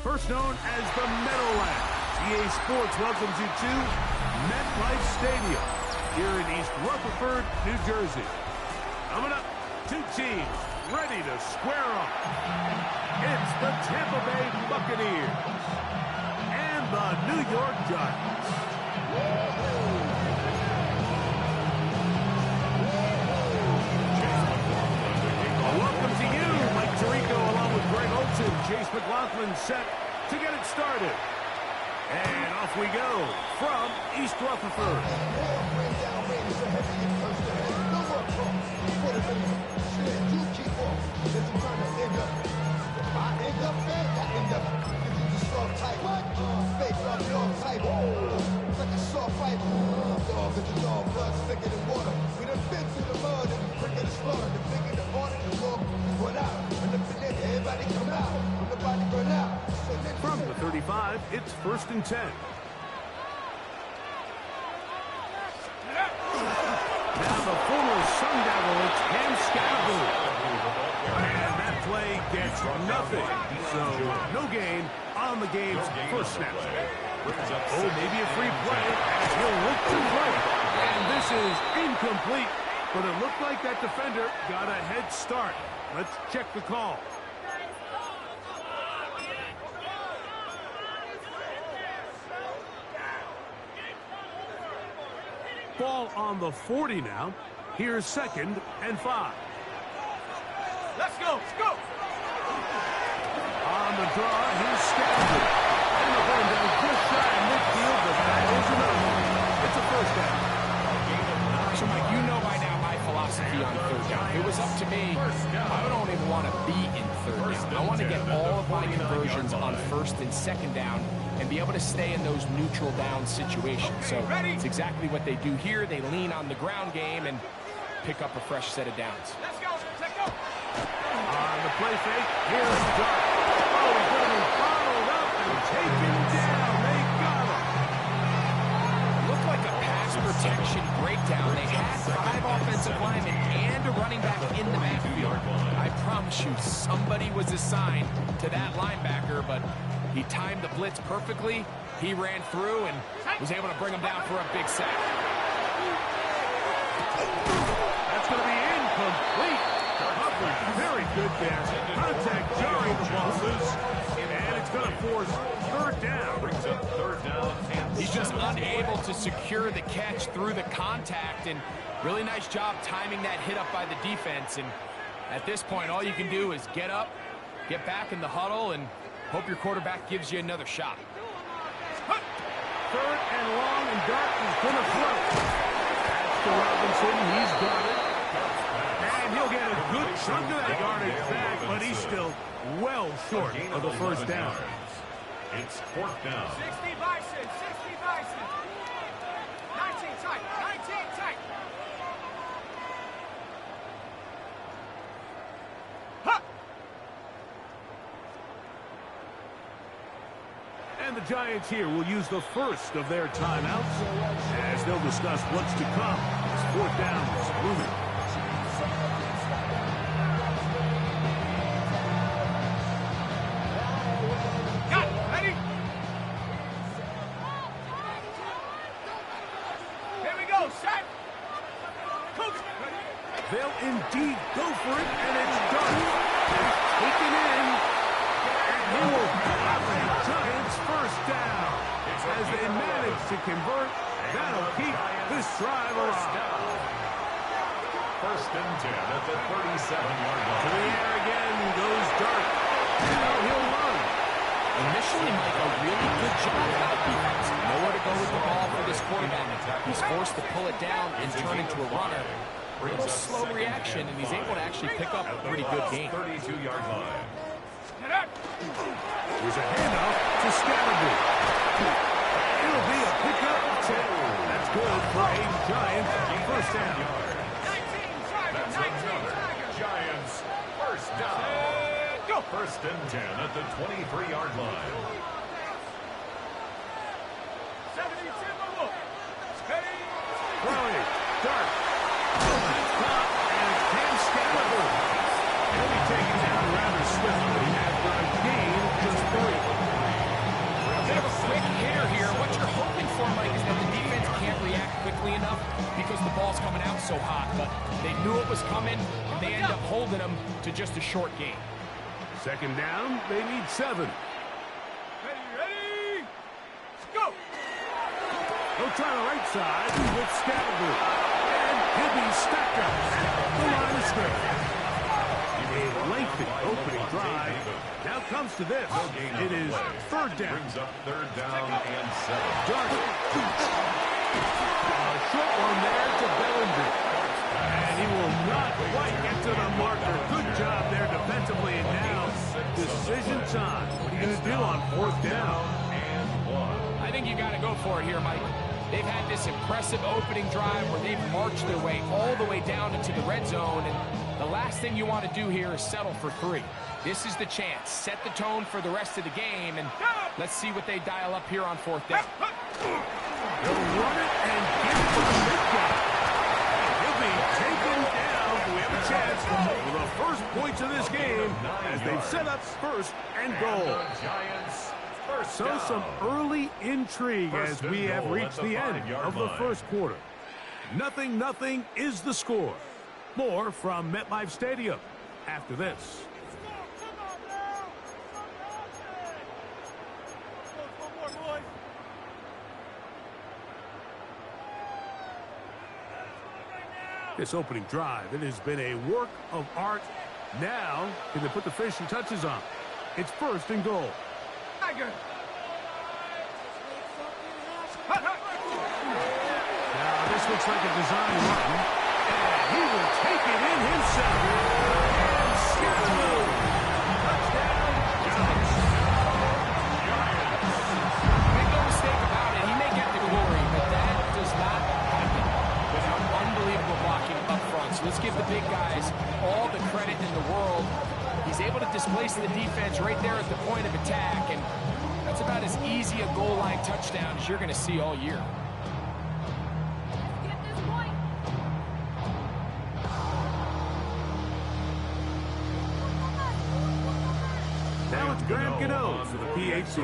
First known as the Meadowlands, EA Sports welcomes you to MetLife Stadium here in East Rutherford, New Jersey. Coming up, two teams ready to square off. It's the Tampa Bay Buccaneers and the New York Giants. Welcome to you, Mike Tirico, along with Greg Olson. Johnson, Chase McLaughlin set to get it started. And off we go from East Rutherford. From the 35, it's 1st and 10. Now the former Sun Devil, it's Cam Scattergood. And that play gets nothing. So no gain on the game's first snap. Oh, maybe a free play as he'll look to throw it. And this is incomplete. But it looked like that defender got a head start. Let's check the call. Ball on the 40 now. Here's 2nd and 5. Let's go. Let's go. On the draw, here's Scattergood. And the ball down just shy of midfield, but that is enough. It's a 1st down. So, Mike, you know by now my philosophy on 3rd down. If it was up to me, I don't even want to be in 3rd down. I want to get all of my conversions on 1st and 2nd down and be able to stay in those neutral down situations. So it's exactly what they do here. They lean on the ground game and pick up a fresh set of downs. Let's go. Let's go. On the play fake, here's Dart. Oh, he's going to be followed up and taken down. They got him. Looked like a pass protection breakdown. They had 5 offensive linemen and a running back in the backfield. I promise you, somebody was assigned to that linebacker, but he timed the blitz perfectly. He ran through and was able to bring him down for a big sack. That's going to be incomplete. Very good there. Contact jarring the ball loose. And it's going to force 3rd down. Brings up 3rd down. He's just unable to secure the catch through the contact, and really nice job timing that hit up by the defense. And at this point, all you can do is get up, get back in the huddle, and hope your quarterback gives you another shot. 3rd and long, and Dart is going to throw. That's to Robinson. He's got it. And he'll get a good chunk of that yardage back, but he's still well short of the 1st down. It's 4th down. 60 Bison, 60 Bison. 19 tight, 19 tight. Ha! And the Giants here will use the first of their timeouts as they'll discuss what's to come as 4th down is moving. They'll indeed go for it, and it's done. It's taken in, and he will have the Giants 1st down. As they manage to convert, that'll keep this drive alive. 1st and 10 at the 37-yard line. To the air again goes Dart. Now he'll run. Initially, Mike, a really good job by the defense. Nowhere to go with the ball for this quarterback. He's forced to pull it down and turn into a runner. A little slow reaction, and he's able to actually pick up a pretty good game. 32-yard line. Here's a handoff to Scattergood. It'll be a pickup of 10. That's good for a Giants 1st down. 19 Tigers, 19 Tigers. Giants 1st down. Go. 1st and 10 at the 23-yard line. 70 Timberwolf. Steady. Throwing. Dart. And Cam Scattergood. He'll be taken down rather swiftly after a gain of just 3. Bit of a quick hitter here. What you're hoping for, Mike, is that the defense can't react quickly enough because the ball's coming out so hot. But they knew it was coming, and they end up holding them to just a short gain. 2nd down, they need 7. Ready? Go. He'll try the right side with Scattergood. And he'll be stacked up at the line of scrimmage. A the opening drive. Now comes to this. It is third down. Brings up third down and 7. Darby. A short one there to Bellinger. And he will not quite get to the marker. Good job there defensively. And now, decision time. What are you going to do on fourth down? I think you got to go for it here, Mike. They've had this impressive opening drive where they've marched their way all the way down into the red zone, and the last thing you want to do here is settle for 3. This is the chance. Set the tone for the rest of the game, and let's see what they dial up here on fourth down. They'll run it and give it to the big guy. He'll be taken down. We have a chance for the first points of this game as they've set up first and goal. So some early intrigue as we have reached the end of the first quarter. 0-0 is the score. More from MetLife Stadium after this. This opening drive, it has been a work of art. Now, can they put the finishing touches on? It's first and goal. Now, this looks like a design run. And he will take it in himself. And Seattle. Touchdown, Giants. Make no mistake about it, he may get the glory, but that does not happen without unbelievable blocking up front. So let's give the big guys all the credit in the world. He's able to displace the defense right there at the point of attack, and that's about as easy a goal line touchdown as you're going to see all year. Now it's Graham Gano for the PHC. The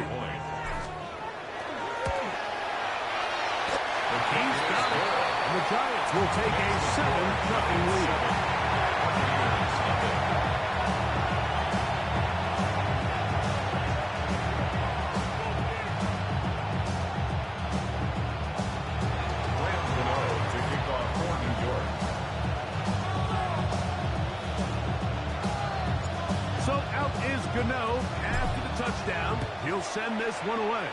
Kings got it. And the Giants will take a 7-0 lead. Gano, after the touchdown, he'll send this one away.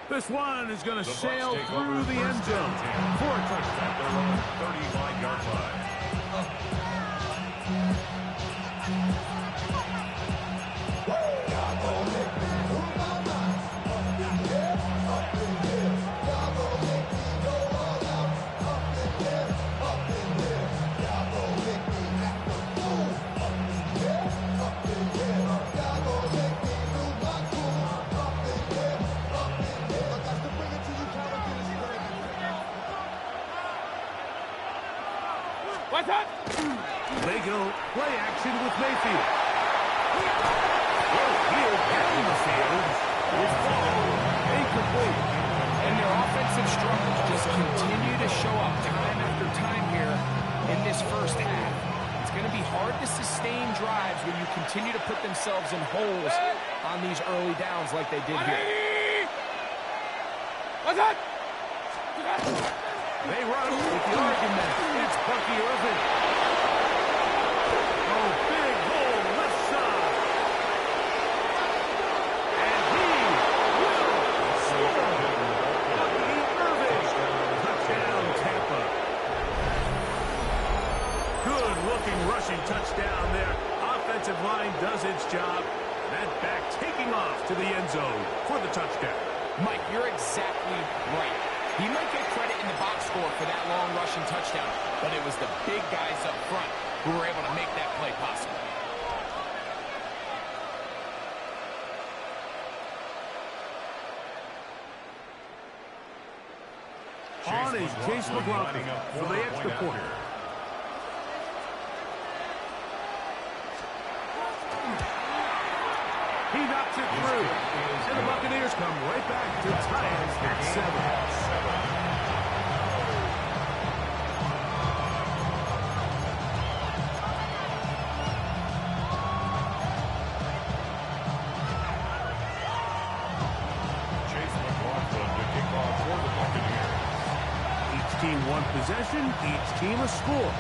This one is going to sail through the end zone for a touchdown. 35-yard line. They go play action with Mayfield. Here down the field. It's ball incomplete. And their offensive struggles just continue to show up time after time here in this first half. It's going to be hard to sustain drives when you continue to put themselves in holes on these early downs like they did here. They run with the argument. It's Bucky Irvin. Oh, big hole left side. And he will score. Bucky Irvin. Touchdown, Tampa. Good-looking rushing touchdown there. Offensive line does its job. That back taking off to the end zone for the touchdown. Mike, you're exactly right. He might get credit in the box score for that long rushing touchdown, but it was the big guys up front who were able to make that play possible. On is Chase McLaughlin for the extra point. He knocks it through. And the Buccaneers come right back to tie it at 7. Team one possession, each team a score.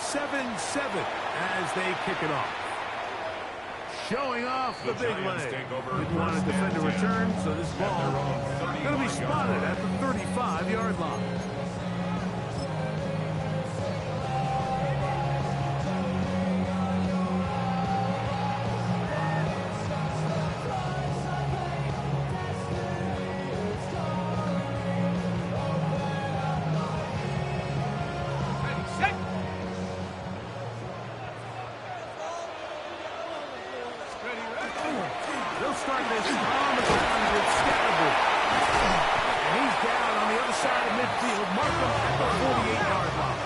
7-7 as they kick it off. Showing off the big leg. Didn't want to defend a return, so this ball going to be spotted at the 35-yard line. They'll start this on the ground with Scatterby. And he's down on the other side of midfield. Mark him at the 48-yard line.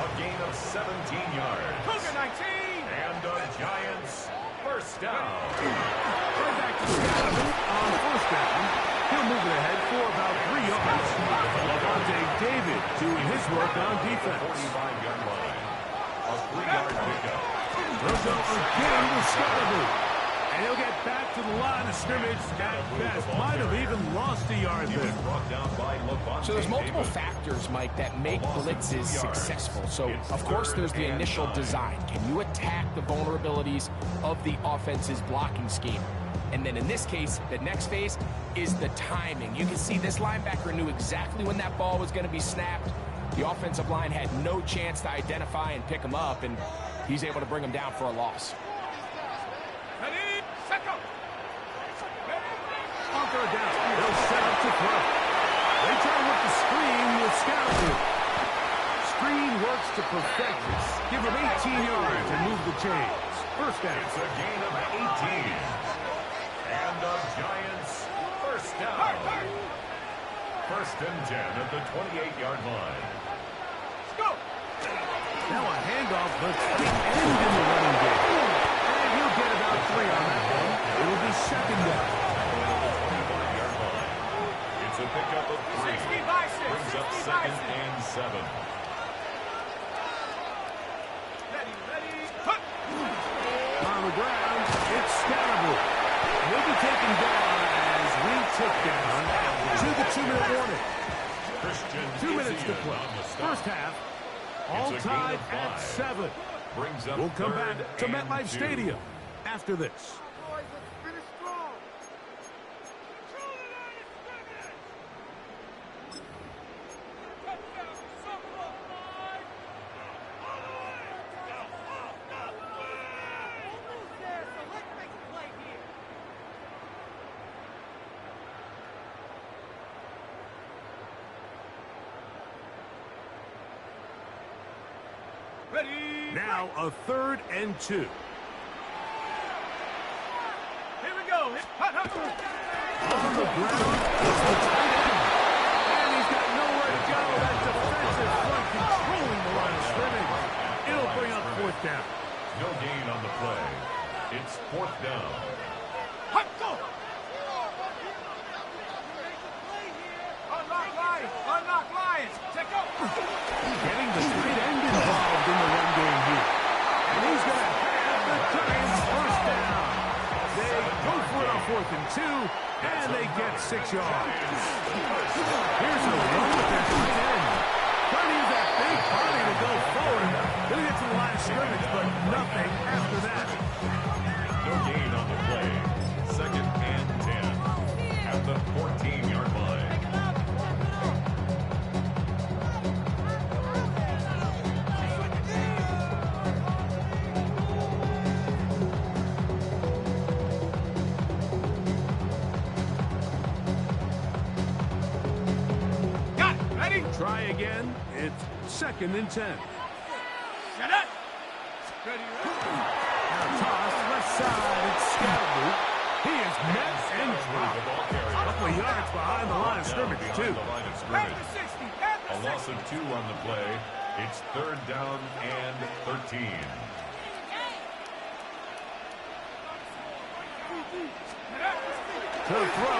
A gain of 17 yards. Cougar 19. And the Giants first down. Right back to Scatterby on first down. He'll move it ahead for about 3 yards. Devontae David doing his work on defense. 45-yard line. A 3-yard pickup. They'll go again with Scatterby. And he'll get back to the line of scrimmage at best. Might have even lost a yard He was there. brought down by Levante So there's multiple David. factors, Mike, that make blitzes successful. So, of course, there's the initial design. Can you attack the vulnerabilities of the offense's blocking scheme? And then in this case, the next phase is the timing. You can see this linebacker knew exactly when that ball was going to be snapped. The offensive line had no chance to identify and pick him up, and he's able to bring him down for a loss. Ready, set, go. On third down, they'll set up to throw. They try with the screen with Scatterby. Screen works to perfection. Give him 18 yards and move the chains. First down. It's a gain of 18. And the Giants first down. First and 10 at the 28-yard line. Let's go. Now a handoff, but the end in the running game. And he'll get about 3 on that one. It'll be second down. 25-yard line. It's a pickup of 3. 60 by 6. Brings up 60 by second 6. and 7. Ready, ready, put. On the ground, it's Scatterby. He'll be taken down as we tick down to the 2-minute warning. Christian 2 minutes to Isian play. on the stop. First half, all It's a gain tied of at 5. 7. Brings up We'll come third back to and MetLife 2. Stadium after this. Boys, let's finish strong. Ready. Now a 3rd and 2. Here we go. Hut, hut. On the ground, it's the tight end. And he's got nowhere to go. That defensive front controlling the line of scrimmage. It'll bring up 4th down. No gain on the play. It's 4th down. Hut, go. Unlock Lions. Unlock Lions. Take go. Getting the tight end involved in the run game here. And he's going to have the Giants first down. They go for it on 4th and 2, and they get 6 yards. Here's a run with their tight end. Trying to use that big body to go forward. Going to get to the line of scrimmage, but nothing after that. No gain on the play. Second and 10 at the 14-yard line. Got it. Ready. Try again. It's 2nd and 10. Set it. Ready, ready. Now toss left side. It's Scatterby. He is met and dropped. The ball carrier. A couple of yards behind the line of scrimmage, Behind too. the line of At scrimmage. the 60. At A the loss 60. of 2 on the play. It's 3rd down and 13. To throw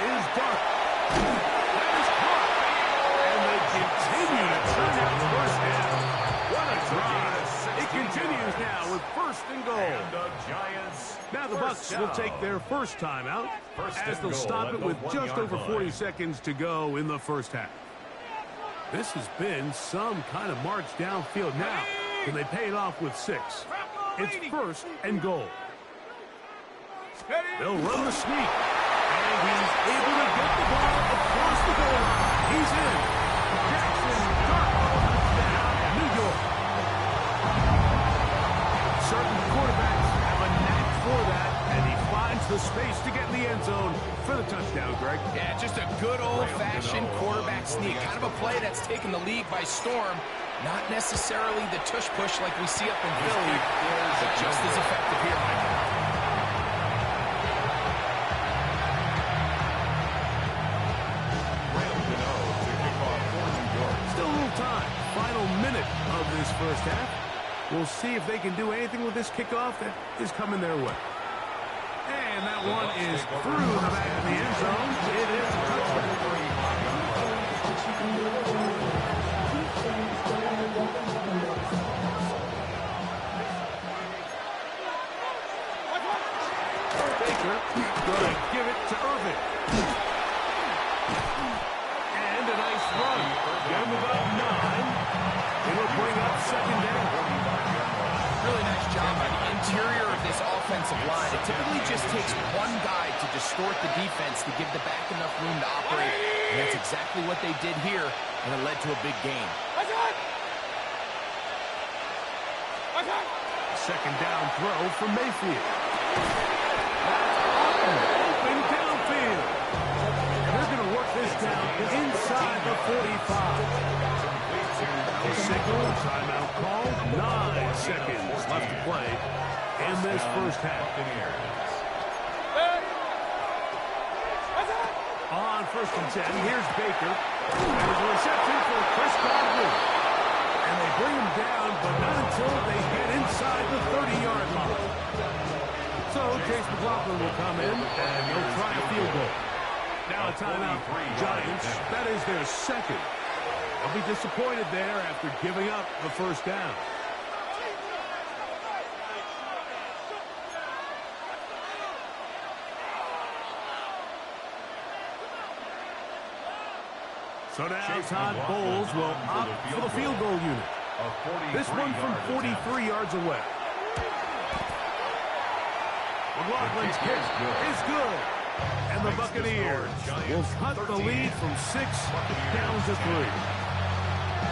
is Dark. That is caught. And they continue to turn out first down. What a drive. It continues now with 1st and goal. And the Giants. Now the Bucks will take their first timeout as they'll stop it with just over 40 seconds to go in the first half. This has been some kind of march downfield now. Can they pay it off with 6? It's first and goal. They'll run the sneak. And he's able to get the ball across the goal line. He's in. Jackson Dartmouth down. New York. Certain quarterbacks have a knack for that, and he finds the space to get in the end zone for the touchdown, Greg. Yeah, just a good old-fashioned quarterback sneak. Kind of a play that's taken the league by storm. Not necessarily the tush-push like we see up in Philly, but just as effective here, Michael. Still a little time. Final minute of this first half. We'll see if they can do anything with this kickoff that is coming their way. And that one is through the back of the end zone. It is a touchdown. Baker going to give it to Irvin. And a nice run. Get him about 9. It'll bring up second down. Really nice job by the interior of this offensive line. It typically just takes one guy to distort the defense to give the back enough room to operate. And that's exactly what they did here, and it led to a big gain. Second down throw from Mayfield. Open downfield. They're going to work this down inside the 45. Signal, timeout call, 9 seconds left to play in this first half. On first and 10, here's Baker. There's a reception for Chris Godwin. And they bring him down, but not until they get inside the 30-yard line. So Chase McLaughlin will come in, and he'll try a field goal. Now a timeout. Giants, that is their second. They'll be disappointed there after giving up the first down. So now Todd Bowles will opt for the field goal unit. This one from 43 yards away. McLaughlin's kick is good. And the Buccaneers will cut the lead from 6 down to 3.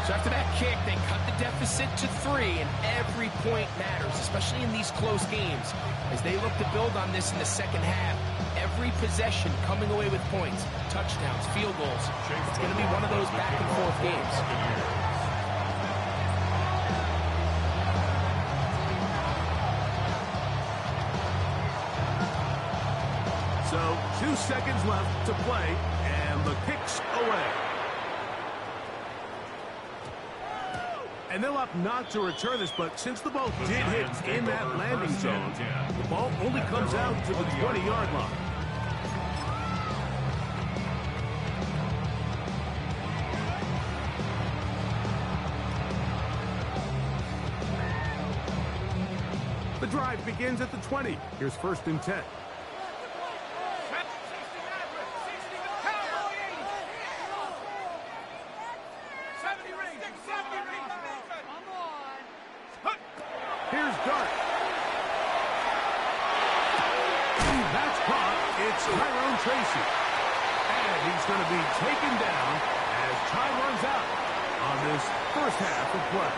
So after that kick, they cut the deficit to 3, and every point matters, especially in these close games. As they look to build on this in the second half, every possession coming away with points, touchdowns, field goals. It's going to be one of those back-and-forth games. So 2 seconds left to play, and the kick's away. And they'll opt not to return this, but since the ball did hit in that landing zone, the ball only comes out to the 20-yard line. The drive begins at the 20. Here's first and 10. Here's Dart. That's caught. It's Tyrone Tracy. And he's going to be taken down as time runs out on this first half of play.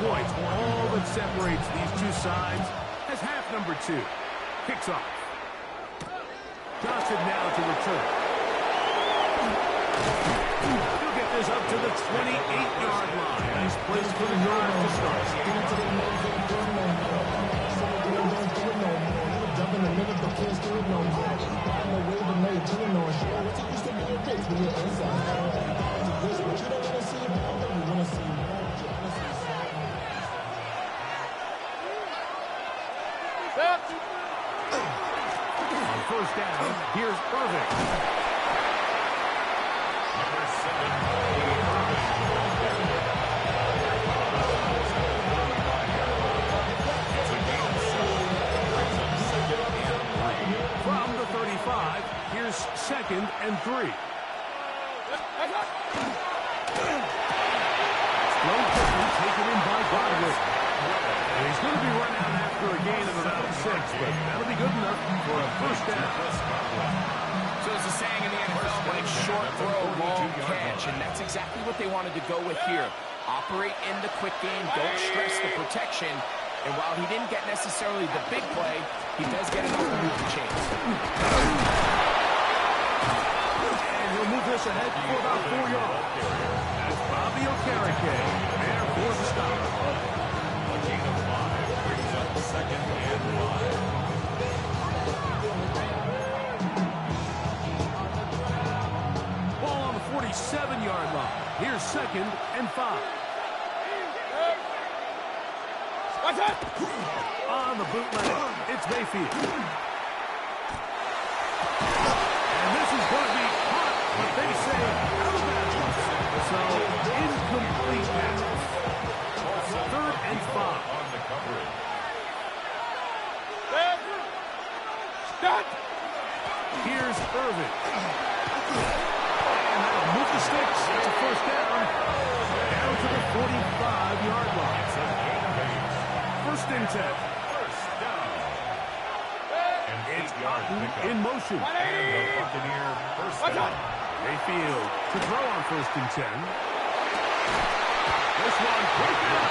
Points, all that separates these two sides as half number 2 kicks off. Johnson now to return. He'll get this up to the 28-yard line. Nice place for the drive to start. On first down, here's Irvin. From the 35, Here's 2nd and 3. Slow quickly taken in by Godwin. And he's going to be run out after a gain of about 6, but that'll be good enough for a first down. So there's a saying in the NFL, like short throw, long catch, and that's exactly what they wanted to go with here. Operate in the quick game, don't stress the protection, and while he didn't get necessarily the big play, he does get enough to move the chains. And he'll move this ahead for about 4 yards. That's Bobby Okereke there for the stop. A gain of 5 brings up 2nd and 5. Ball on the 47-yard line. Here's 2nd and 5. On the bootleg, it's Mayfield. And this is going to be hot, but they say out of bounds. So, incomplete pass. 3rd and 5. On the coverage. Here's Irvin. And that'll move the sticks. It's a first down. Down to the 45-yard line. It's a gain of 8. 1st and 10. First down. And It's 8-yard pickup. in motion. And the Buccaneer first down. Mayfield to throw on 1st and 10. This one breaking.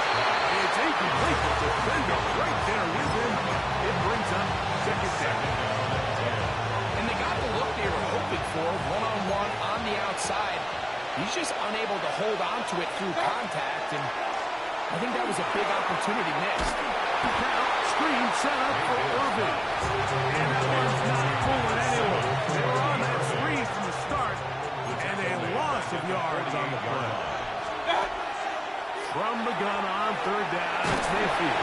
It's incomplete. The defender right there with him. It brings up 2nd down. And they got the look they were hoping for, one-on-one on the outside. He's just unable to hold on to it through contact, and I think that was a big opportunity missed. Now, screen set up for Irvin. And that one's not fooling anyone. They were on that screen from the start, and a loss of yards on the play. From the gun on 3rd down, it's Mayfield.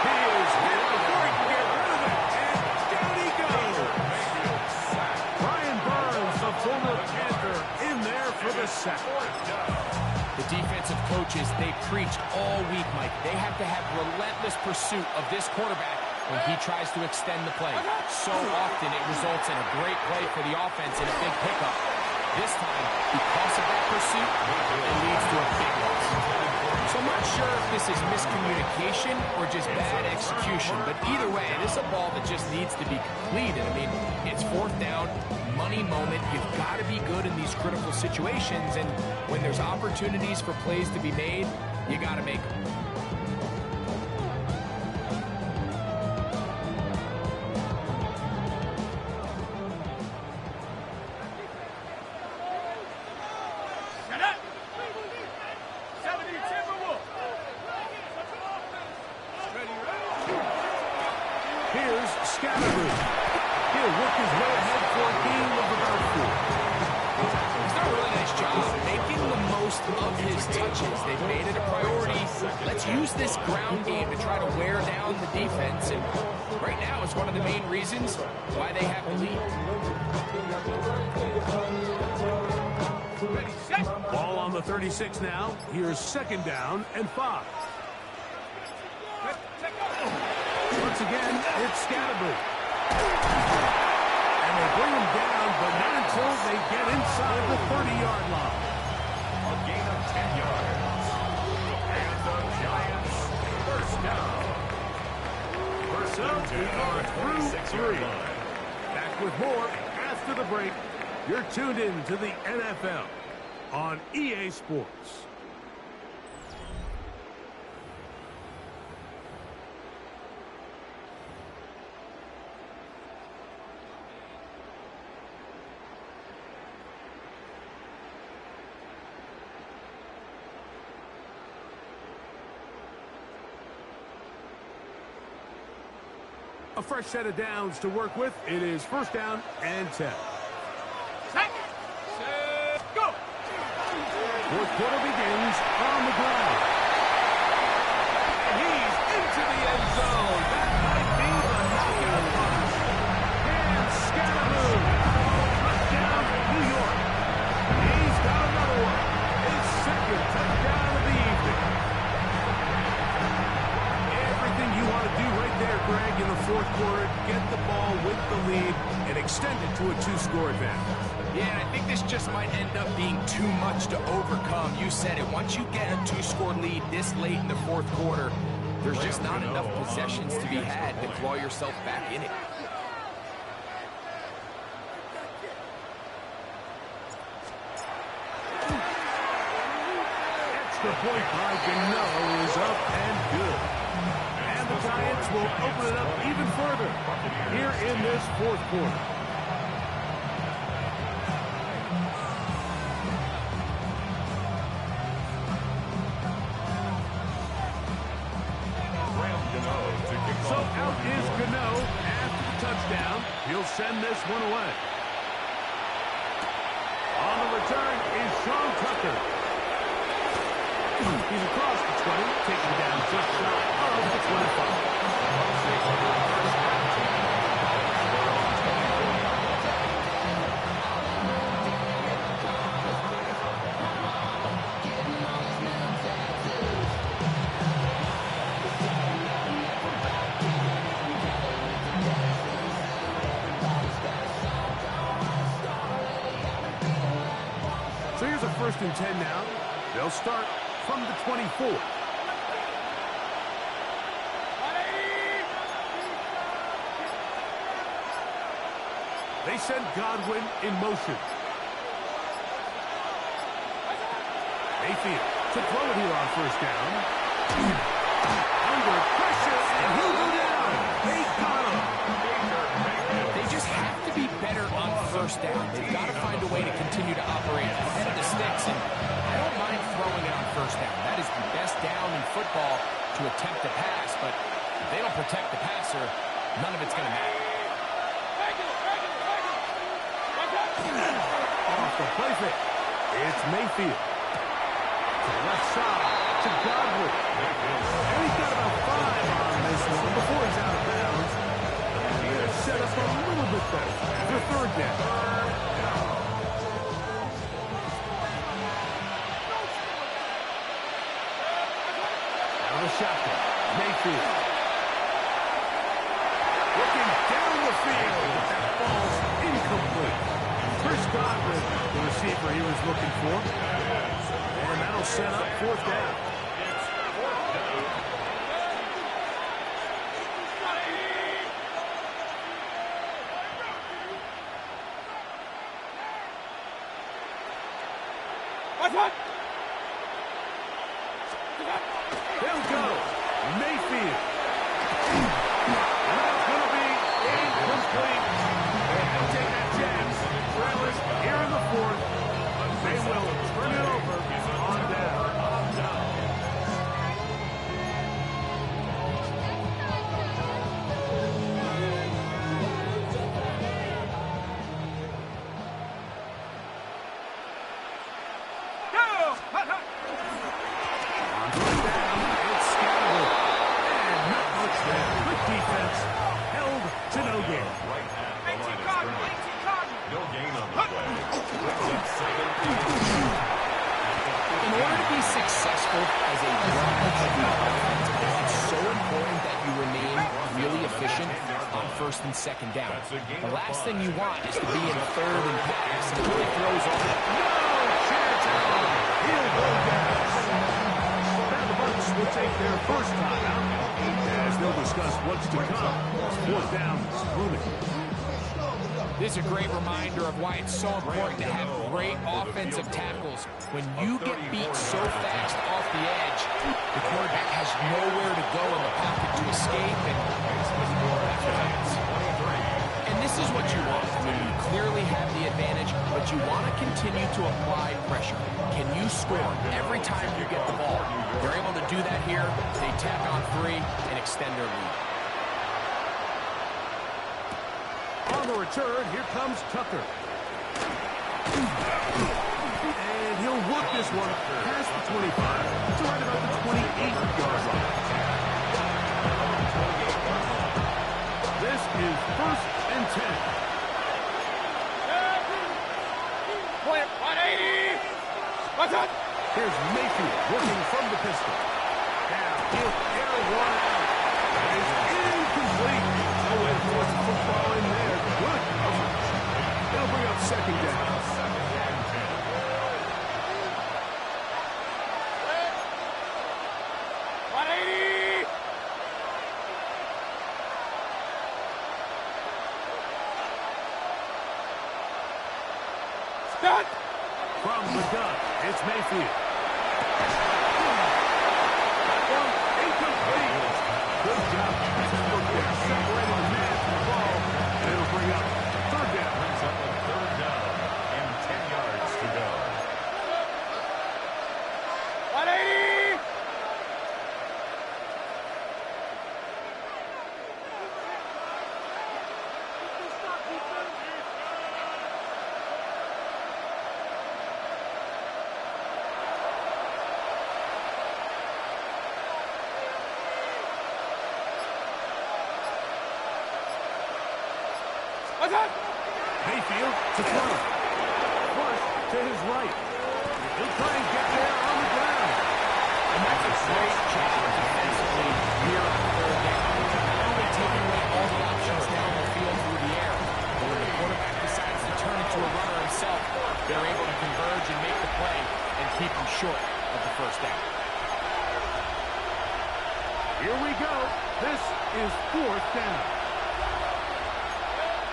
He is hit before he can get rid of it, and down he goes. Brian Burns, the former Panther, in there for the sack. The defensive coaches, they preached all week, Mike. They have to have relentless pursuit of this quarterback when he tries to extend the play. So often it results in a great play for the offense and a big pickup. This time, because of that pursuit, it leads to a big loss. So I'm not sure if this is miscommunication or just bad execution, but either way, it is a ball that just needs to be completed. I mean, it's 4th down, money moment. You've got to be good in these critical situations, and when there's opportunities for plays to be made, you got to make them. Here's Scattergood. He'll work his way ahead for a gain of about 4. He's done a really nice job making the most of his touches. They've made it a priority. Let's use this ground game to try to wear down the defense. And right now it's one of the main reasons why they have the lead. Ball on the 36 now. Here's 2nd down and 5. Once again, it's Scattergood. And they bring him down, but not until they get inside the 30-yard line. A gain of 10 yards. And the Giants first down. So we are through 3. Back with more after the break. You're tuned in to the NFL on EA Sports. A fresh set of downs to work with. It is 1st down and 10. Go! 4th quarter begins on the ground. He's into the end zone. That might be the knockout punch. And Scattergood. Touchdown, New York. He's got another one. His 2nd touchdown of the evening. Everything you want to do right there, Greg, in the 4th quarter, get the ball with the lead and extend it to a 2-score advantage. Yeah, and I think this just might end up being too much to overcome. You said it. Once you get a 2-score lead this late in the fourth quarter, there's just not enough possessions to be had to claw yourself back in it. Extra point by Gano is up and good. And the Giants will open it up even further here in this fourth quarter. So out is Gano after the touchdown. He'll send this one away. On the return is Sean Tucker. He's across the 20, taking down just shy of the 25. So here's a 1st and 10 now. They'll start from the 24. They send Godwin in motion. Mayfield to throw it here on 1st down. Under pressure, and he'll go down. They got him. They just have to be better on 1st down. They've got to find a way to continue to operate ahead of the sticks, and I don't mind throwing it on 1st down. That is the best down in football to attempt to pass, but if they don't protect the passer, none of it's going to matter. Off the play fake. It's Mayfield. To the left side to Godwin. And he's got about 5 on this one before he's out of bounds. And they're set up a little bit better for 3rd down. Out of the shotgun. Mayfield. Looking down the field. That ball's incomplete. Chris Godwin, the receiver he was looking for. And that'll set up 4th down. They'll go. Mayfield. And that's going to be incomplete. They'll take that chance. Trellis here in the 4th. But they will turn it over on down. In order to be successful as a run-heavy offense, it's so important that you remain really efficient on 1st and 2nd down. The last thing you want is to be in 3rd and pass until he throws off. No chance at all. He'll go down. Now the Bucs will take their 1st time out as they'll discuss what's to come. 4th down is looming. This is a great reminder of why it's so important to have great offensive tackles. When you get beat so fast off the edge, the quarterback has nowhere to go in the pocket to escape, and this is what you want. I mean, you clearly have the advantage, but you want to continue to apply pressure. Can you score every time you get the ball? They're able to do that here. They tack on 3 and extend their lead. On the return, here comes Tucker. And he'll work this one past the 25 to right about the 28-yard line. This is 1st and 10. Clear, 180. What's up? Here's Mayfield working from the pistol. Now he'll air one out. It is incomplete. No way to force the football in there. Good coverage. It'll bring up 2nd down. From the gun, it's Mayfield. Incomplete. Good job. They're separating the man from the ball. And it'll bring up third down. Brings up a third down and 10 yards to go. 180! Mayfield to throw. Flush to his right. He'll try and get there on the ground. And that's a great check defensively here on third down. Now they're taking away all the options down the field through the air. But when the quarterback decides to turn into a runner himself, they're able to converge and make the play and keep him short of the first down. Here we go. This is fourth down.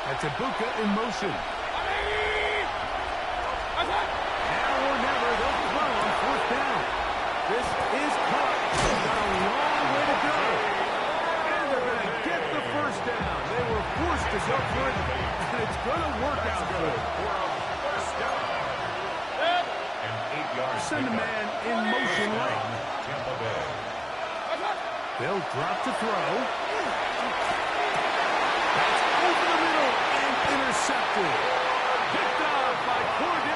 That's Ibuka in motion. Now or never, they'll throw on fourth down. This is caught. They've got a long way to go. And they're going to get the first down. They were forced to go for it, and it's going to work out for them. First down. And 8 yards. Send a man in motion right. Tampa Bay. They'll drop to throw. That's over the middle and intercepted. Picked off by Cordell.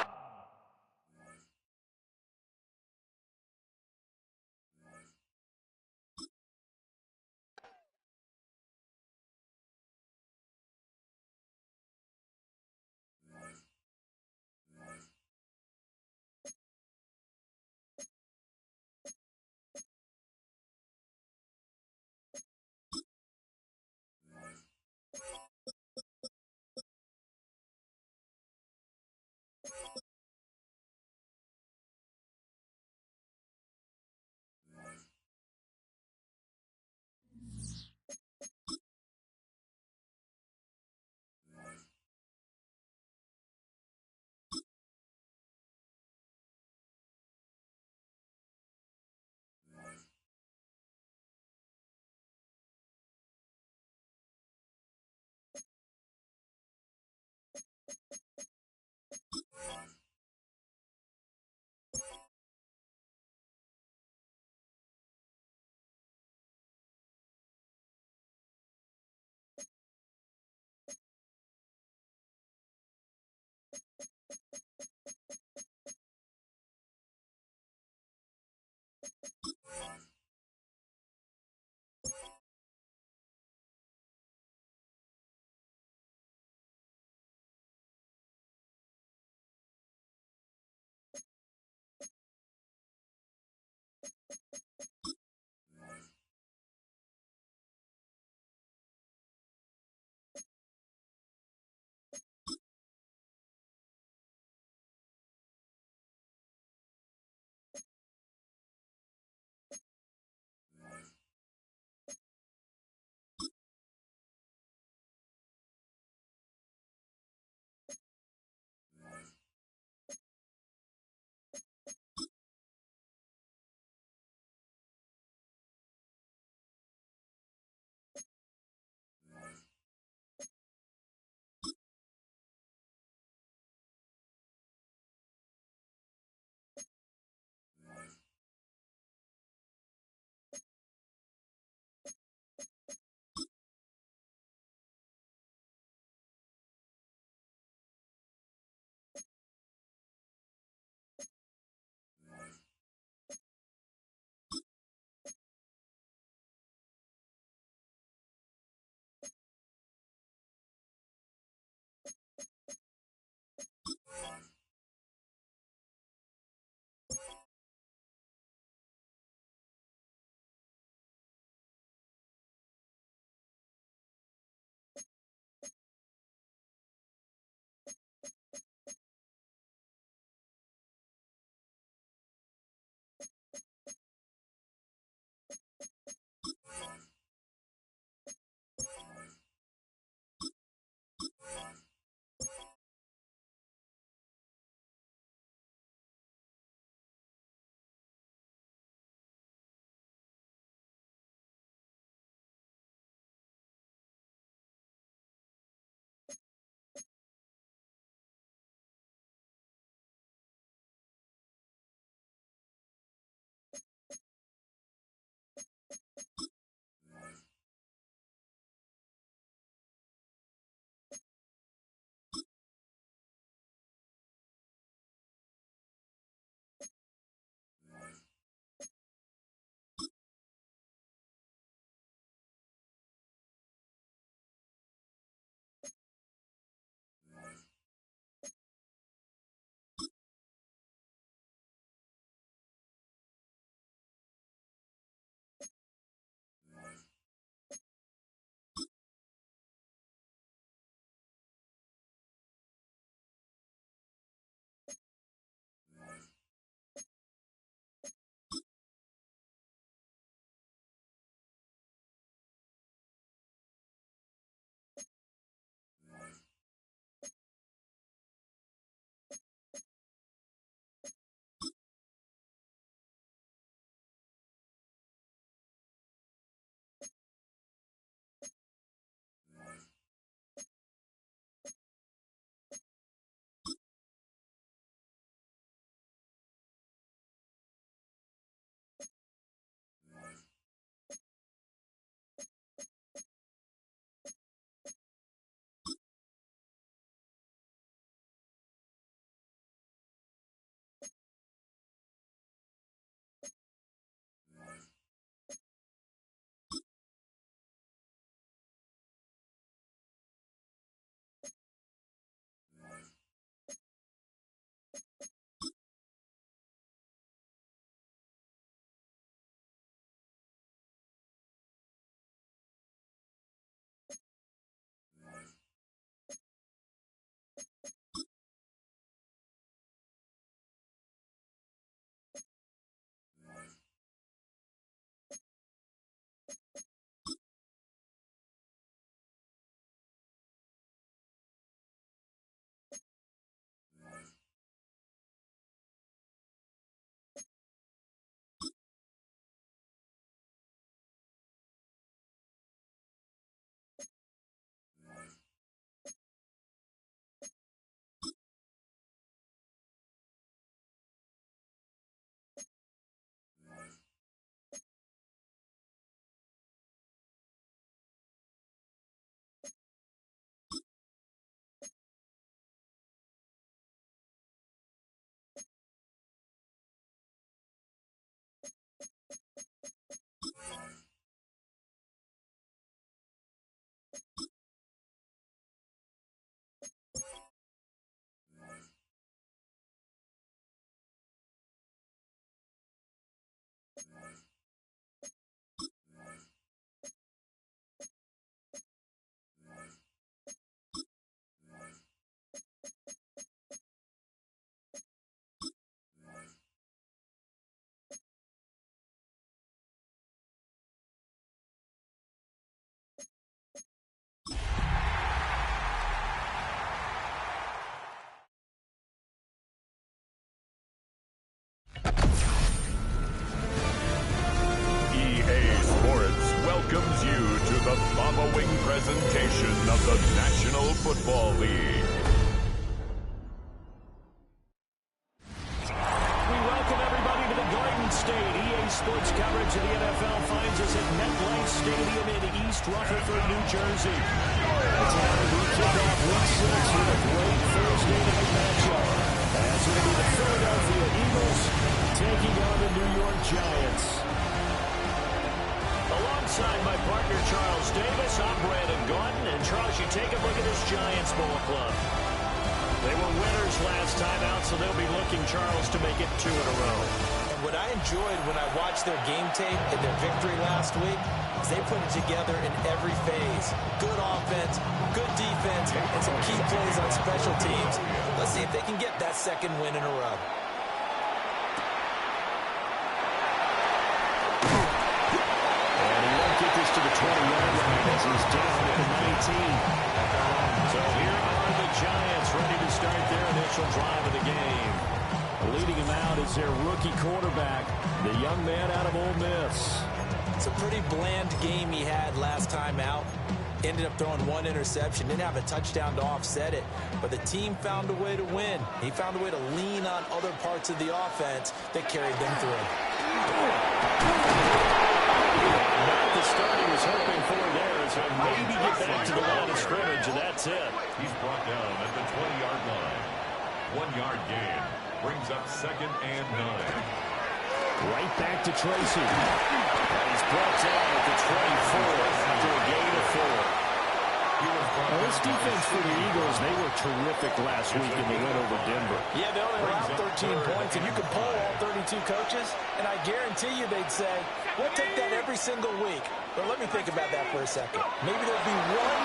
presentation of the National Football League. We welcome everybody to the Garden State. EA Sports coverage of the NFL finds us at MetLife Stadium in East Rutherford, New Jersey. That's how we kick off Week 6 with a great Thursday night matchup. As it will be the Philadelphia Eagles taking on the New York Giants. Alongside my partner, Charles Davis, I'm Brandon Gaudin. And Charles, you take a look at this Giants ball club. They were winners last time out, so they'll be looking, Charles, to make it 2 in a row. And what I enjoyed when I watched their game tape and their victory last week is they put it together in every phase. Good offense, good defense, and some key plays on special teams. Let's see if they can get that second win in a row. And he won't get this to the 20-yard line as he's down at the 19. So here are the Giants ready to start their initial drive of the game. Leading him out is their rookie quarterback, the young man out of Ole Miss. It's a pretty bland game he had last time out. Ended up throwing 1 interception. Didn't have a touchdown to offset it. But the team found a way to win. He found a way to lean on other parts of the offense that carried them through. Not the start he was hoping for there, so maybe get back to the line of scrimmage, and that's it. He's brought down at the 20-yard line. 1-yard gain brings up 2nd and 9. Right back to Tracy. And he's brought down at the 24 after a gain of 4. Well, this defense for the Eagles, they were terrific last week in the win over Denver. Yeah, they only allowed 13 points, and you could poll all 32 coaches, and I guarantee you they'd say, we'll take that every single week. But let me think about that for a second. Maybe there'd be one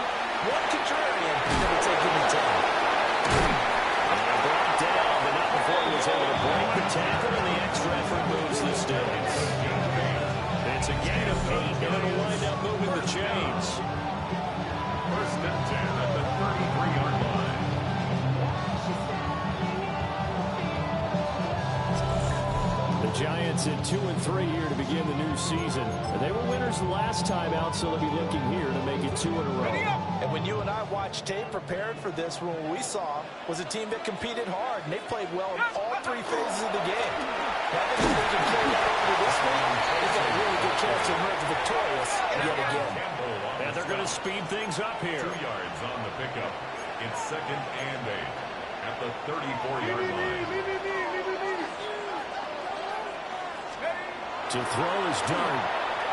contrarian that would say, give me 10. And brought down, but not before he was able to break the tackle, and the extra effort moves the sticks. It's a gain of 8, and it'll wind up moving the chains. 1st and 10 at the 33-yard line. The Giants at 2-3 here to begin the new season. They were winners last time out, so they'll be looking here to make it 2 in a row. And when you and I watched tape prepared for this, what we saw was a team that competed hard, and they played well in all 3 phases of the game. Now, I think if they can carry that over to this week, they've got a really good chance to emerge victorious yet again. And they're going to speed things up here. 2 yards on the pickup. It's 2nd and 8 at the 34-yard line. To throw is Dart.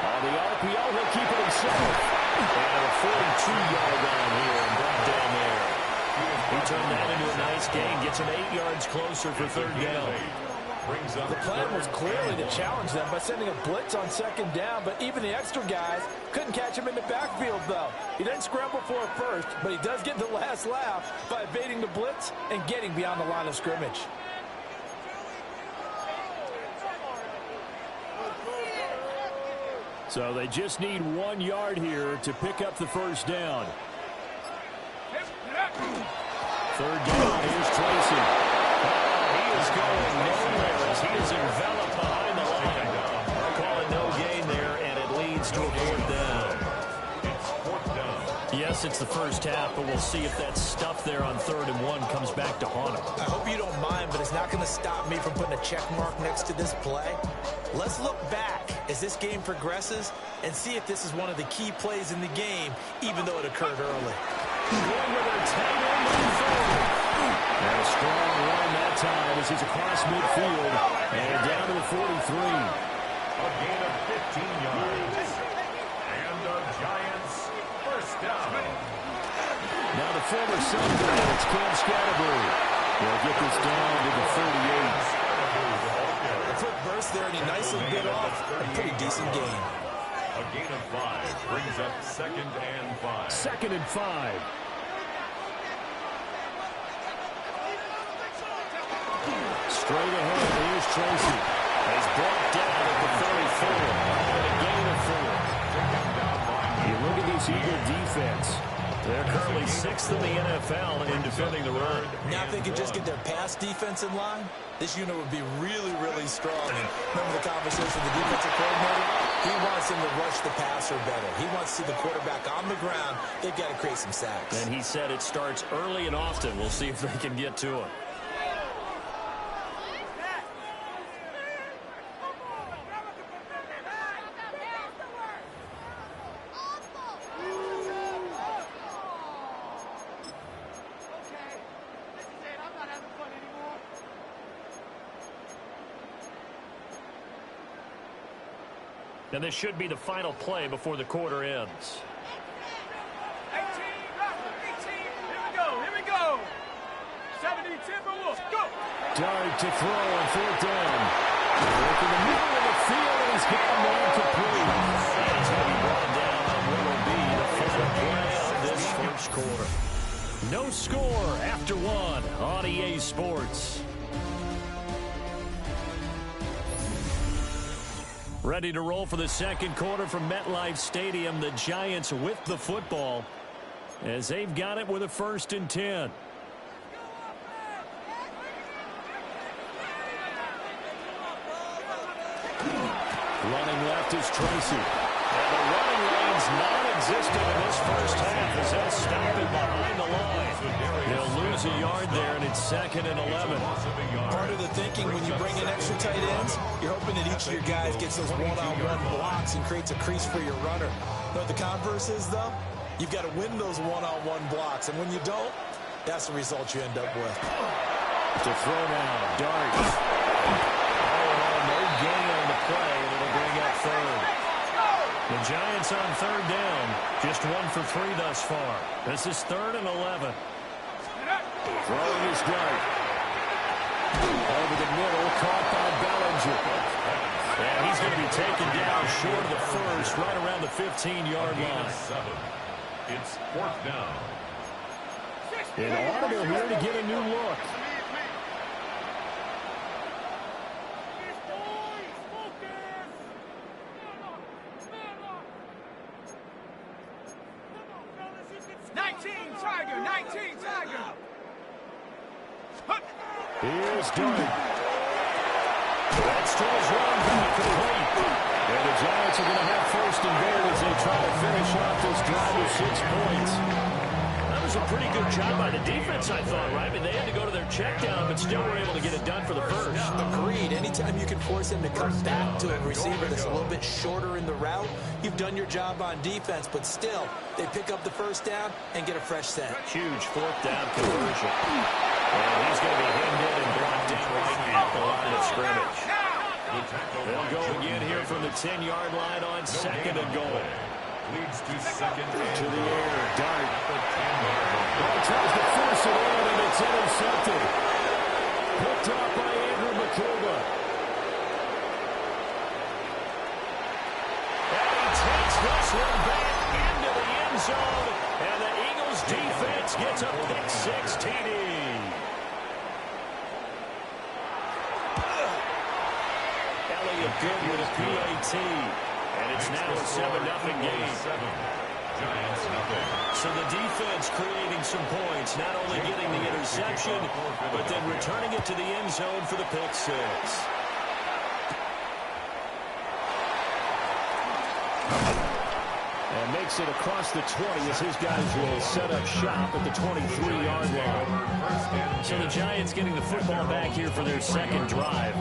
On the RPO, he'll keep it himself. And a 42-yard line here and brought down there. He turned that into a nice gain. Gets him 8 yards closer for 3rd down. The plan was clearly to challenge them by sending a blitz on 2nd down, but even the extra guys couldn't catch him in the backfield, though. He didn't scramble for it first, but he does get the last laugh by evading the blitz and getting beyond the line of scrimmage. So they just need 1 yard here to pick up the 1st down. 3rd down, here's Tracy. He is going nowhere as he is enveloped behind the line. Call it no gain there, and it leads to a 4th down. It's 4th down. Yes, it's the first half, but we'll see if that stuff there on 3rd and 1 comes back to haunt him. I hope you don't mind, but it's not going to stop me from putting a check mark next to this play. Let's look back as this game progresses and see if this is one of the key plays in the game, even though it occurred early. Going with a tight end on forward. And a strong run that time as he's across midfield and down to the 43. A gain of 15 yards. And the Giants 1st down. Now the former Sunday, it's Cam Scatterbury. They'll get this down to the 38. A quick burst there, and he nicely bit off a pretty decent gain. A gain of 5 brings up 2nd and 5. 2nd and 5. Straight ahead, here's Tracy. He's brought down at the 34. And a gain of 4. You look at this Eagle defense. They're currently 6th in the NFL in defending the run. Now if they could just get their pass defense in line, this unit would be really, really strong. And remember the conversation with the defensive coordinator? He wants them to rush the passer better. He wants to see the quarterback on the ground. They've got to create some sacks. And he said it starts early and often. We'll see if they can get to him. And this should be the final play before the quarter ends. 18, here we go. 70 Timberwolves, go. Dart to throw on fourth down. Look in the middle of the field, and he's got one complete. And he's going to be brought down on what will be the final play of this first quarter. No score after one on EA Sports. Ready to roll for the second quarter from MetLife Stadium. The Giants with the football as they've got it with a 1st and 10. Running left is Tracy. And the running lane's non-existent in this first half as they'll stop him behind the line. They'll lose a yard there, and it's 2nd and 11. Part of the thinking when you bring in extra tight ends, you're hoping that each of your guys gets those one-on-one blocks and creates a crease for your runner. But the converse is, though, you've got to win those one-on-one blocks. And when you don't, that's the result you end up with. To throw now, Dart. No gain on the play, and it'll bring up 3rd. The Giants on 3rd down. Just 1 for 3 thus far. This is 3rd and 11. Throwing his Dart. Over the middle, caught by Bellinger. And he's going to be taken down short of the first, right around the 15-yard line. It's 4th down. An audible here to get a new look. Here's Dart. That's to his run back complete. And the Giants are going to have 1st and goal as they try to finish off this drive with 6 points. That was a pretty good job by the defense, I thought, right? I mean, they had to go to their check down, but still were able to get it done for the first. Agreed. Anytime you can force him to come back to a receiver that's a little bit shorter in the route, you've done your job on defense, but still, they pick up the 1st down and get a fresh set. Huge 4th down conversion. And he's going to be hemmed in and blocked in right at the line of scrimmage. They'll go again here from the 10-yard line on 2nd and goal. Leads to 2nd and to the air, Dart. Ball tries to force it in, and it's intercepted. Picked up by Andrew McCouga. And he takes this one back into the end zone, and the Eagles defense gets a pick-6 TD. Good with a PAT, and it's now a 7-0 game. Giants nothing. So the defense creating some points, not only getting the interception, but then returning it to the end zone for the pick-6. And makes it across the 20 as his guys will set up shop at the 23-yard line. So the Giants getting the football back here for their 2nd drive.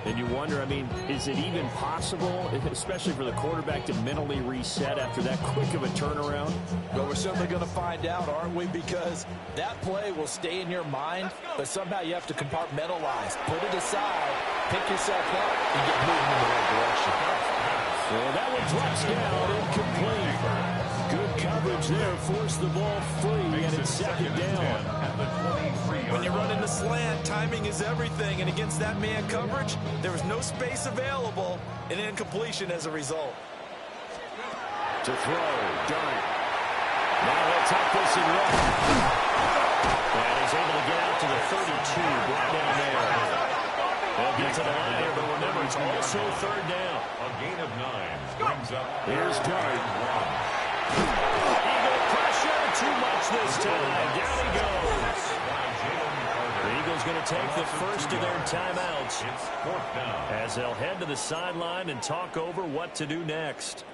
And you wonder, I mean, is it even possible, especially for the quarterback, to mentally reset after that quick of a turnaround? Well, we're certainly going to find out, aren't we? Because that play will stay in your mind, but somehow you have to compartmentalize. Put it aside, pick yourself up, and get moving in the right direction. Well, that one drops down, incomplete. Good coverage there, forced the ball free, and it's 2nd down. When you run in the slant, timing is everything, and against that man coverage, there was no space available, and incompletion as a result. To throw, Dart. Now he'll take this and run. And he's able to get out to the 32, right down there. They'll get to the line here, but remember, it's also 3rd down. A gain of 9 brings up. Here's Dart. Eagle pressure, too much this time. Down he goes. The Eagles is going to take the first of their timeouts It's fourth down. as they'll head to the sideline and talk over what to do next.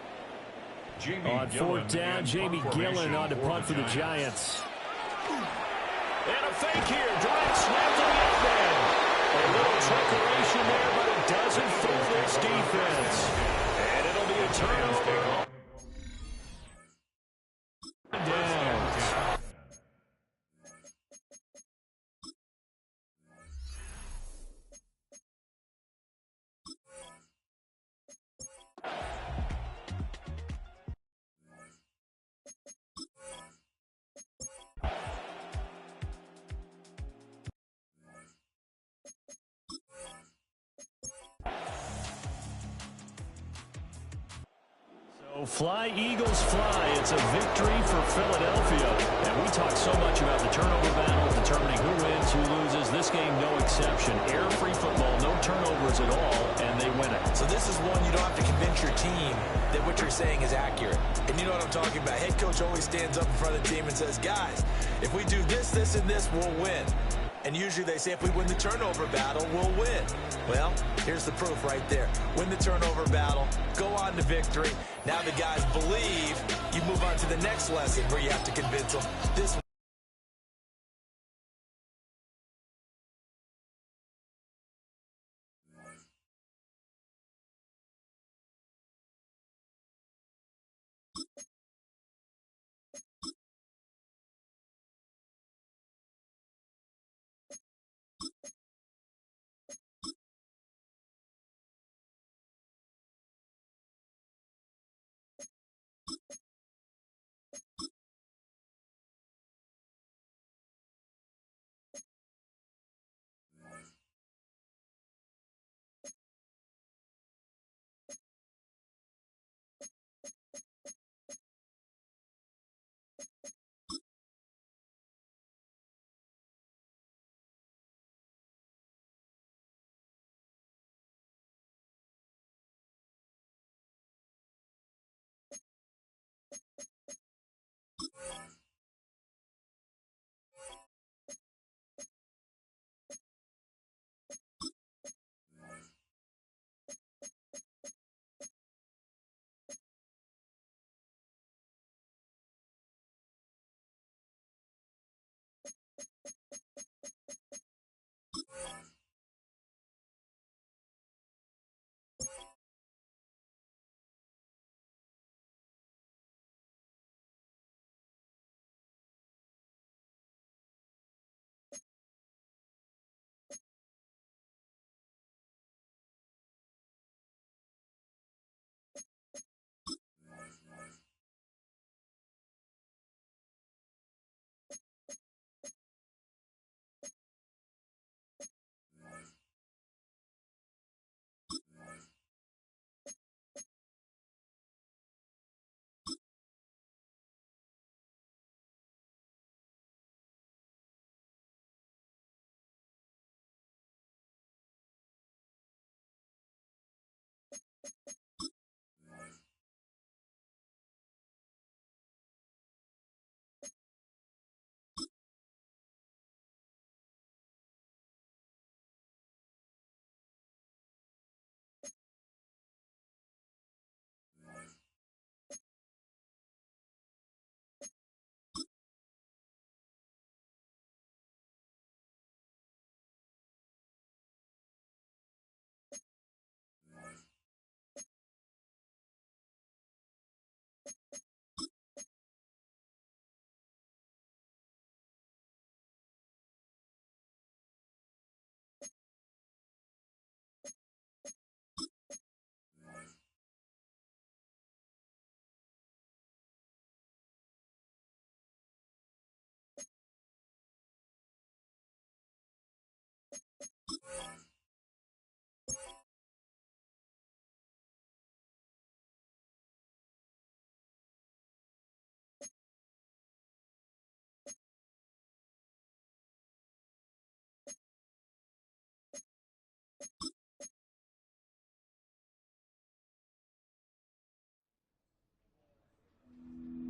On fourth down, Jamie Gillen on to punt for the Giants. And a fake here. Drive snap to the end man. A little trickeration there, but it doesn't fool this defense. And it'll be a turnover. Downs. Fly, Eagles, fly. It's a victory for Philadelphia. And we talk so much about the turnover battle, determining who wins, who loses. This game, no exception. Air-free football, no turnovers at all, and they win it. So this is one you don't have to convince your team that what you're saying is accurate. And you know what I'm talking about. Head coach always stands up in front of the team and says, guys, if we do this, this, and this, we'll win. And usually they say if we win the turnover battle, we'll win. Well, here's the proof right there. Win the turnover battle, go on to victory. Now the guys believe. You move on to the next lesson where you have to convince them this.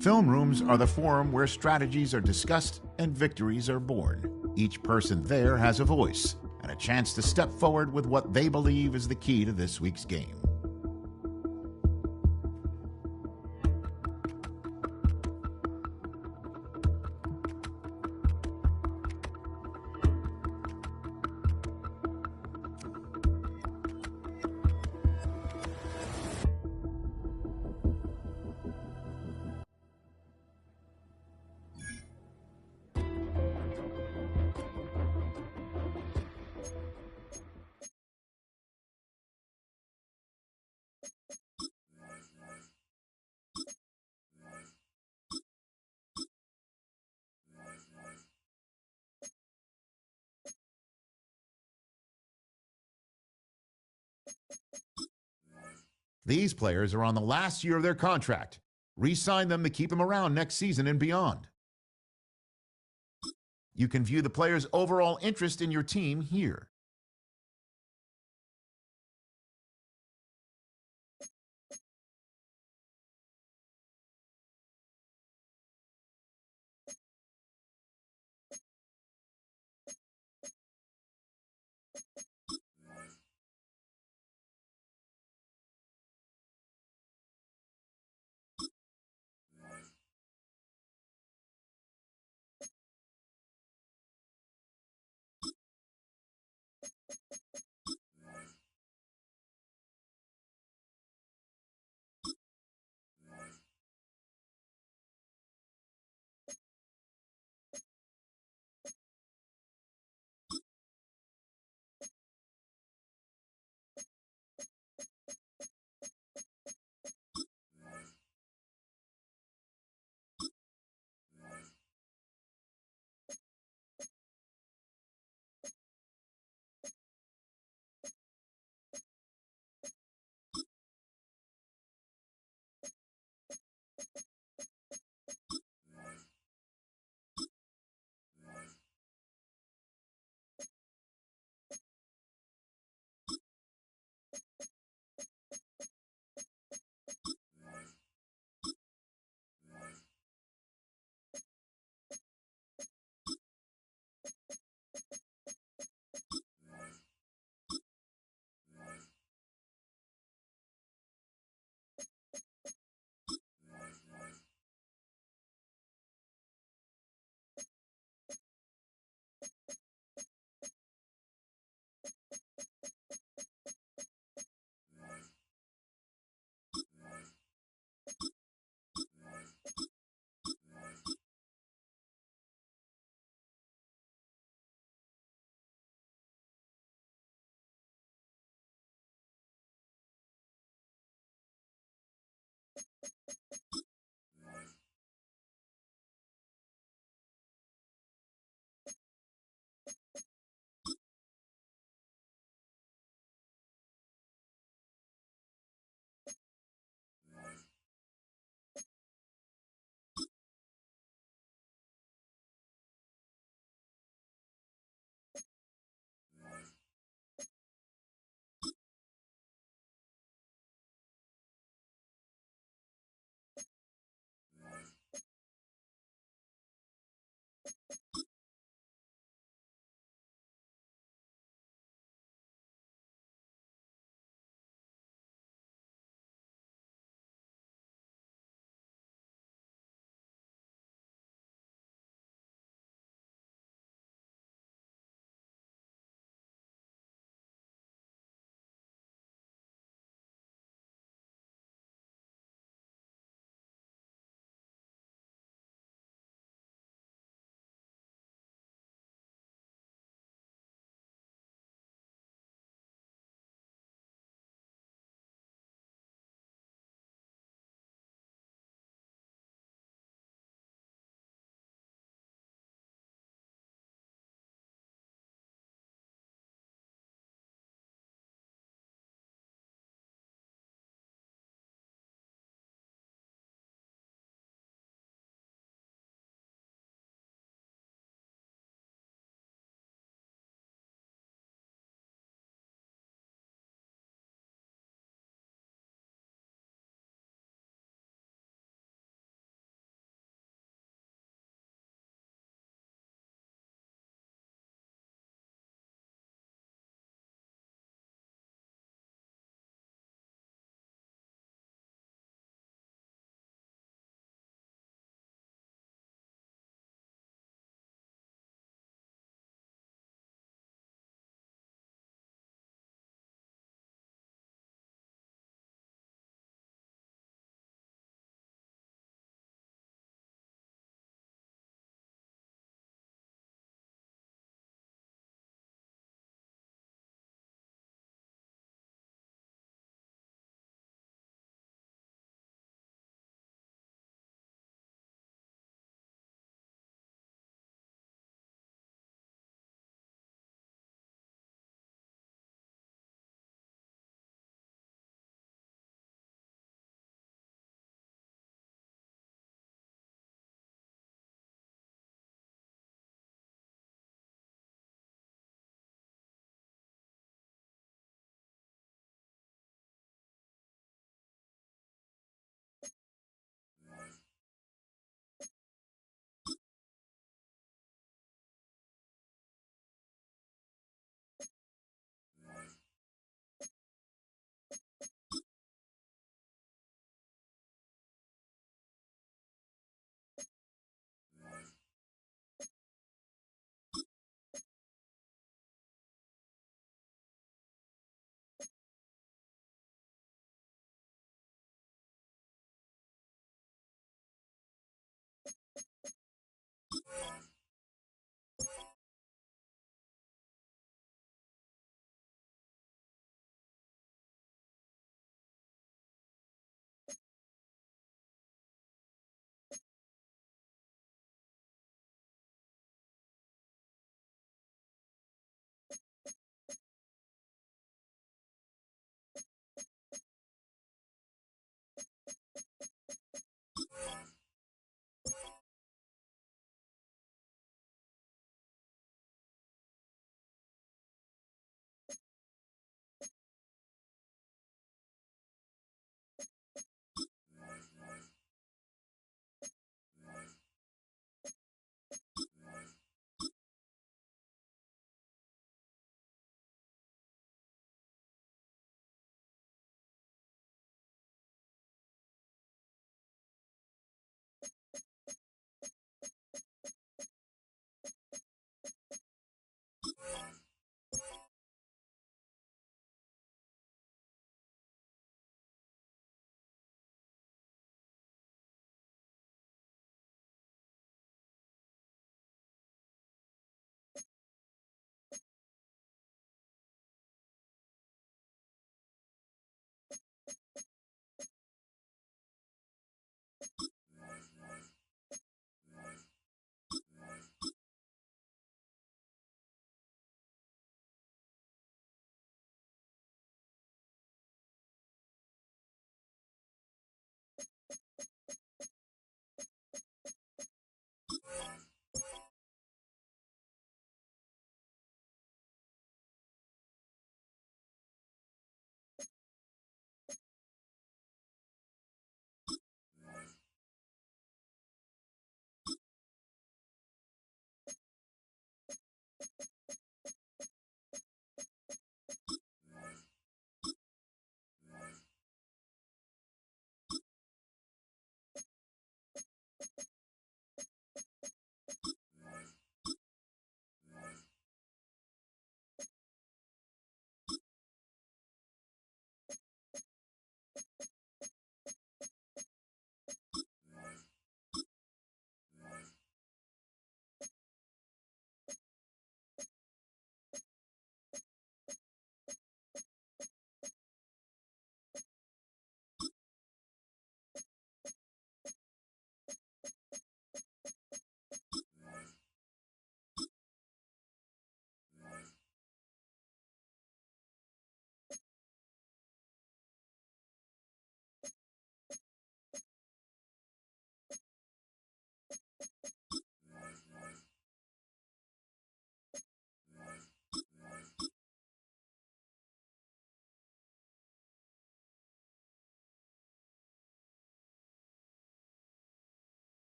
Film rooms are the forum where strategies are discussed and victories are born. Each person there has a voice and a chance to step forward with what they believe is the key to this week's game. These players are on the last year of their contract. Re-sign them to keep them around next season and beyond. You can view the players' overall interest in your team here.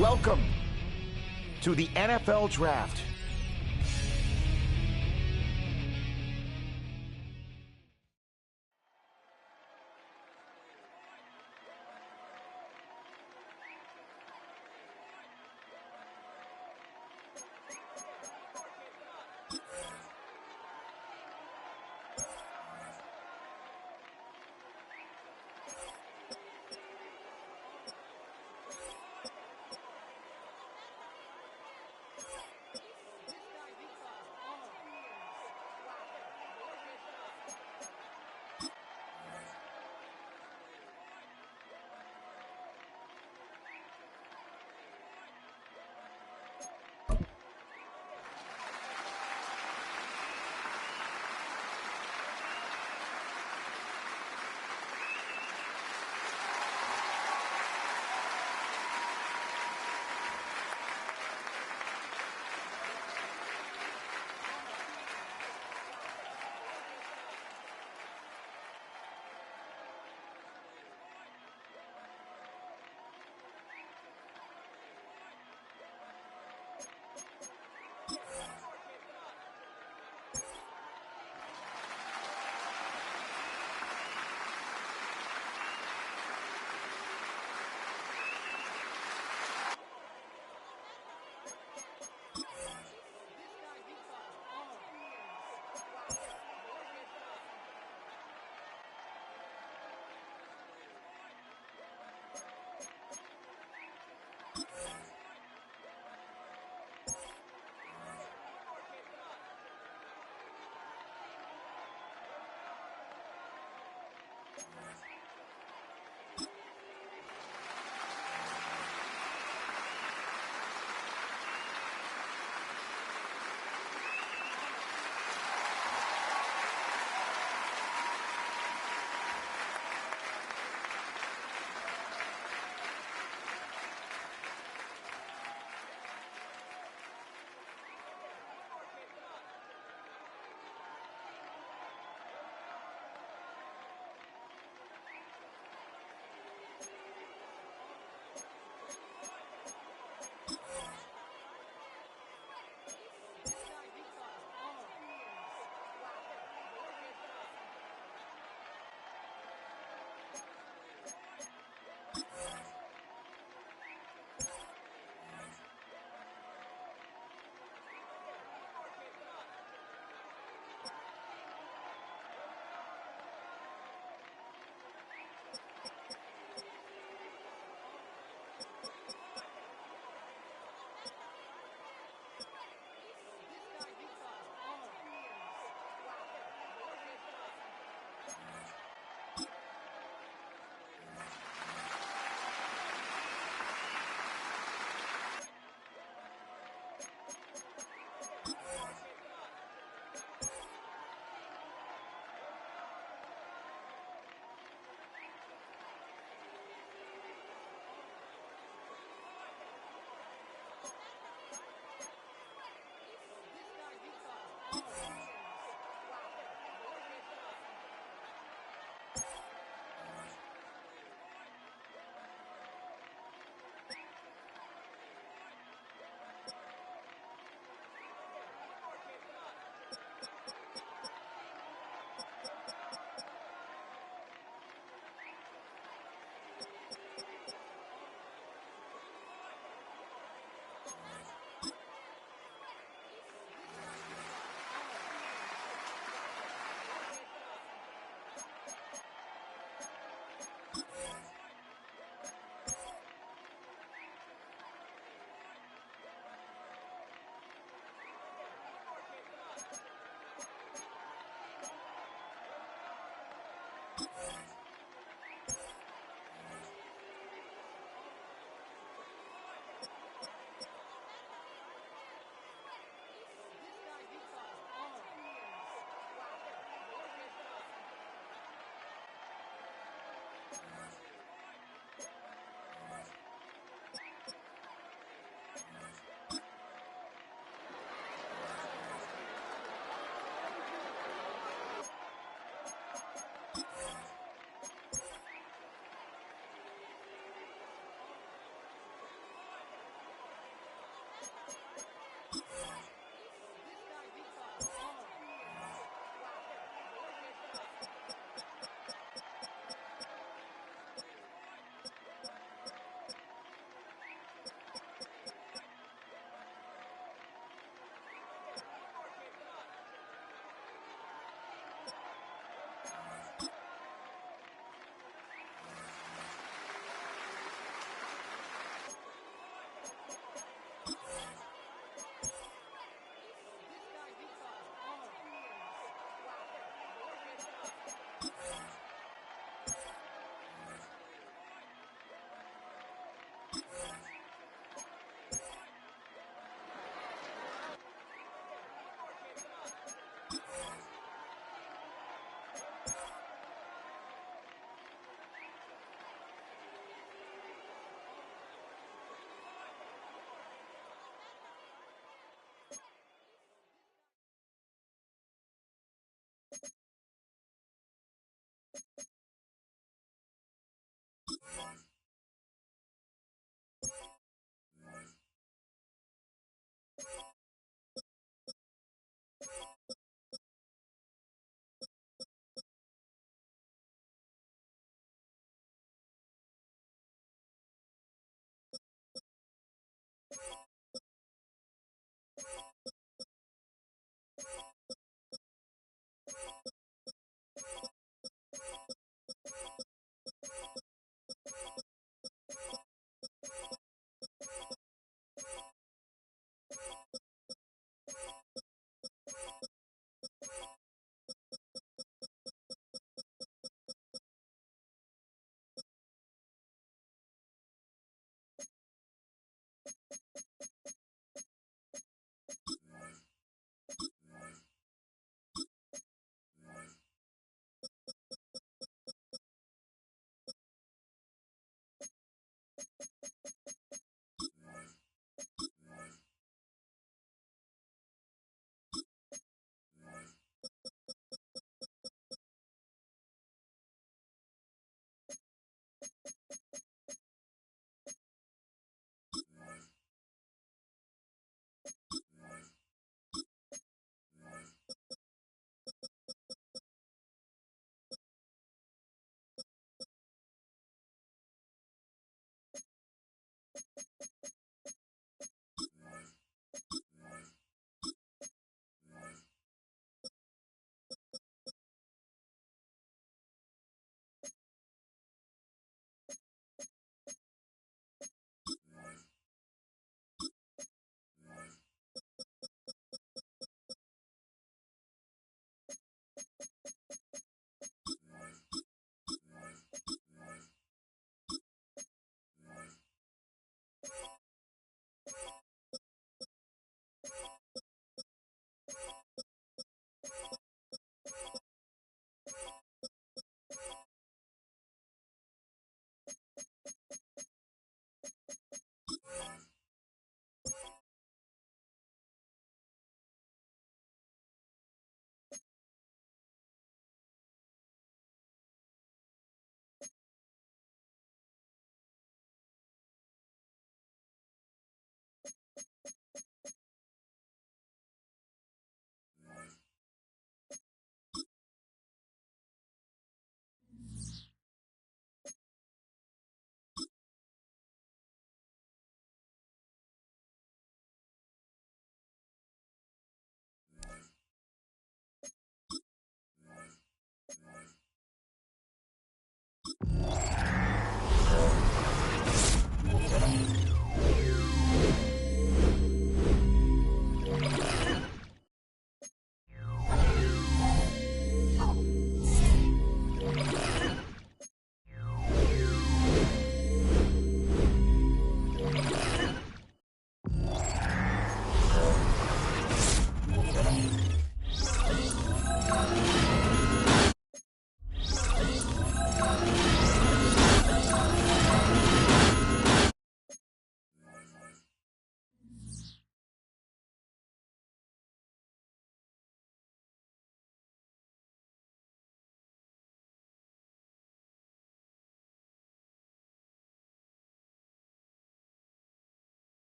Welcome to the NFL Draft.